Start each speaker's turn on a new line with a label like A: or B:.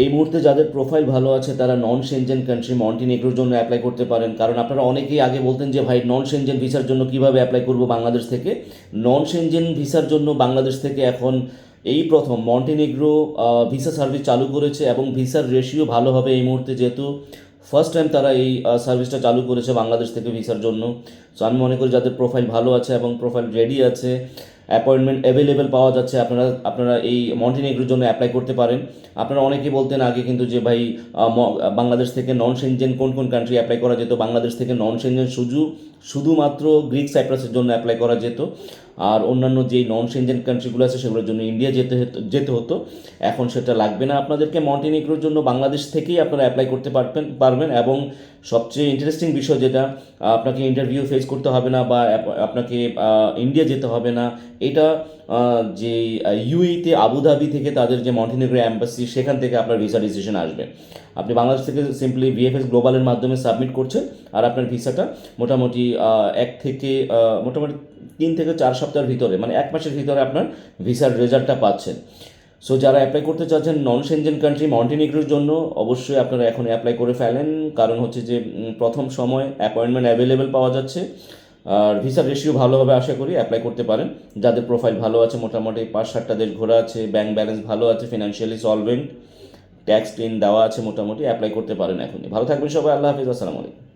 A: এই মুহূর্তে যাদের প্রোফাইল ভালো আছে তারা নন সেনজেন কান্ট্রি মন্টিনেগ্রোর জন্য অ্যাপ্লাই করতে পারেন, কারণ আপনারা অনেকেই আগে বলতেন যে ভাই নন সেনজেন ভিসার জন্য কীভাবে অ্যাপ্লাই করব বাংলাদেশ থেকে। নন সেনজেন ভিসার জন্য বাংলাদেশ থেকে এখন এই প্রথম মন্টিনেগ্রো ভিসা সার্ভিস চালু করেছে, এবং ভিসার রেশিও ভালো হবে এই মুহূর্তে, যেহেতু ফার্স্ট টাইম তারা এই সার্ভিসটা চালু করেছে বাংলাদেশ থেকে ভিসার জন্য। সো আমি মনে করি যাদের প্রোফাইল ভালো আছে এবং প্রোফাইল রেডি আছে, অ্যাপয়েন্টমেন্ট অ্যাভেলেবেল পাওয়া যাচ্ছে, আপনারা আপনারা এই মন্টিনেগ্রোর জন্য অ্যাপ্লাই করতে পারেন। আপনারা অনেকেই বলতেন আগে কিন্তু যে ভাই বাংলাদেশ থেকে নন সেনজেন কোন কোন কান্ট্রি অ্যাপ্লাই করা যেত। বাংলাদেশ থেকে নন সেনজেন শুধুমাত্র গ্রিক সাইপ্রাসের জন্য অ্যাপ্লাই করা যেত, আর অন্যান্য যেই নন সেনজেন কান্ট্রিগুলো আছে সেগুলোর জন্য ইন্ডিয়া যেতে হতো। এখন সেটা লাগবে না আপনাদেরকে। মন্টিনেগ্রোর জন্য বাংলাদেশ থেকেই আপনারা অ্যাপ্লাই করতে পারবেন। এবং সবচেয়ে ইন্টারেস্টিং বিষয় যেটা, আপনাকে ইন্টারভিউ ফেস করতে হবে না বা আপনাকে ইন্ডিয়া যেতে হবে না। এটা যে ইউএইতে আবুধাবি থেকে তাদের যে মন্টিনেগ্রো অ্যাম্বাসি, সেখান থেকে আপনার ভিসা ডিসিশন আসবে। আপনি বাংলাদেশ থেকে সিম্পলি ভিএফএস গ্লোবালের মাধ্যমে সাবমিট করছেন, আর আপনার ভিসাটা মোটামুটি মোটামুটি 3 থেকে 4 সপ্তাহের ভিতরে, মানে 1 মাসের ভিতরে আপনার ভিসার রেজাল্টটা পাচ্ছেন। সো যারা অ্যাপ্লাই করতে চাচ্ছেন নন সেনজেন কান্ট্রি মন্টিনেগ্রোর জন্য, অবশ্যই আপনারা এখন অ্যাপ্লাই করে ফেলেন, কারণ হচ্ছে যে প্রথম সময় অ্যাপয়েন্টমেন্ট অ্যাভেলেবেল পাওয়া যাচ্ছে, আর ভিসার রেশিও ভালো হবে। আশা করি অ্যাপ্লাই করতে পারেন যাদের প্রোফাইল ভালো আছে, মোটামুটি 5-7টা দেশ ঘোরা আছে, ব্যাংক ব্যালেন্স ভালো আছে, ফিনান্সিয়ালি সলভেন্ট, ট্যাক্স ক্লিন দেওয়া আছে, মোটামুটি অ্যাপ্লাই করতে পারেন এখনই। ভালো থাকবেন সবাই, আল্লাহ হাফিজ, আসসালামু আলাইকুম।